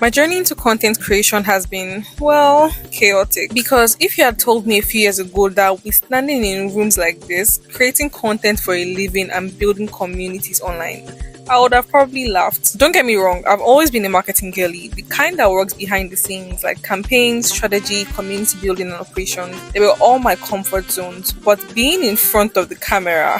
My journey into content creation has been, well, chaotic. Because if you had told me a few years ago that we're standing in rooms like this, creating content for a living and building communities online, I would have probably laughed. Don't get me wrong, I've always been a marketing girly, the kind that works behind the scenes, like campaigns, strategy, community building, and operations. They were all my comfort zones, but being in front of the camera,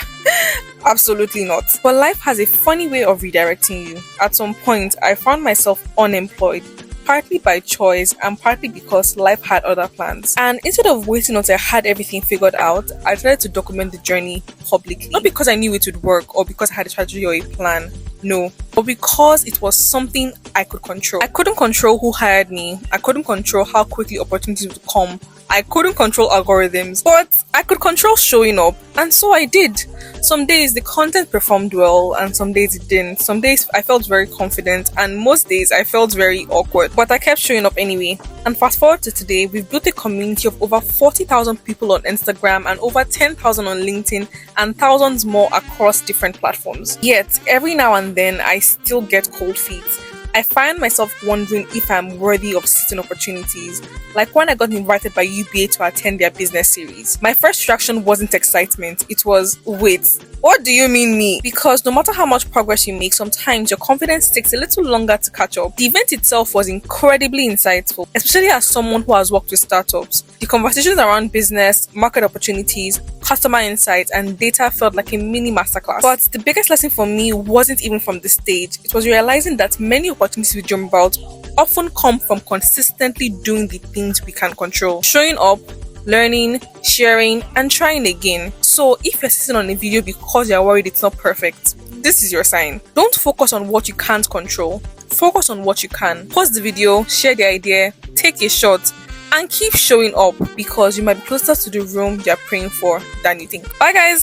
absolutely not. But life has a funny way of redirecting you. At some point, I found myself unemployed, partly by choice and partly because life had other plans. And instead of waiting until I had everything figured out, I tried to document the journey publicly. Not because I knew it would work or because I had a strategy or a plan. No, but because it was something I could control. I couldn't control who hired me. I couldn't control how quickly opportunities would come. I couldn't control algorithms, but I could control showing up, and so I did. Some days the content performed well, and some days it didn't. Some days I felt very confident, and most days I felt very awkward, but I kept showing up anyway. And fast forward to today, we've built a community of over 40,000 people on Instagram and over 10,000 on LinkedIn and thousands more across different platforms. Yet, every now and then, I still get cold feet. I find myself wondering if I'm worthy of certain opportunities, like when I got invited by UBA to attend their business series. My first reaction wasn't excitement, it was, wait, what do you mean me? Because no matter how much progress you make, sometimes your confidence takes a little longer to catch up. The event itself was incredibly insightful, especially as someone who has worked with startups. The conversations around business, market opportunities, customer insights, and data felt like a mini masterclass. But the biggest lesson for me wasn't even from the stage. It was realizing that many opportunities we dream about often come from consistently doing the things we can control. Showing up, learning, sharing, and trying again. So if you're sitting on a video because you're worried it's not perfect, this is your sign. Don't focus on what you can't control. Focus on what you can. Pause the video, share the idea, take a shot, and keep showing up because you might be closer to the room you're praying for than you think. Bye guys!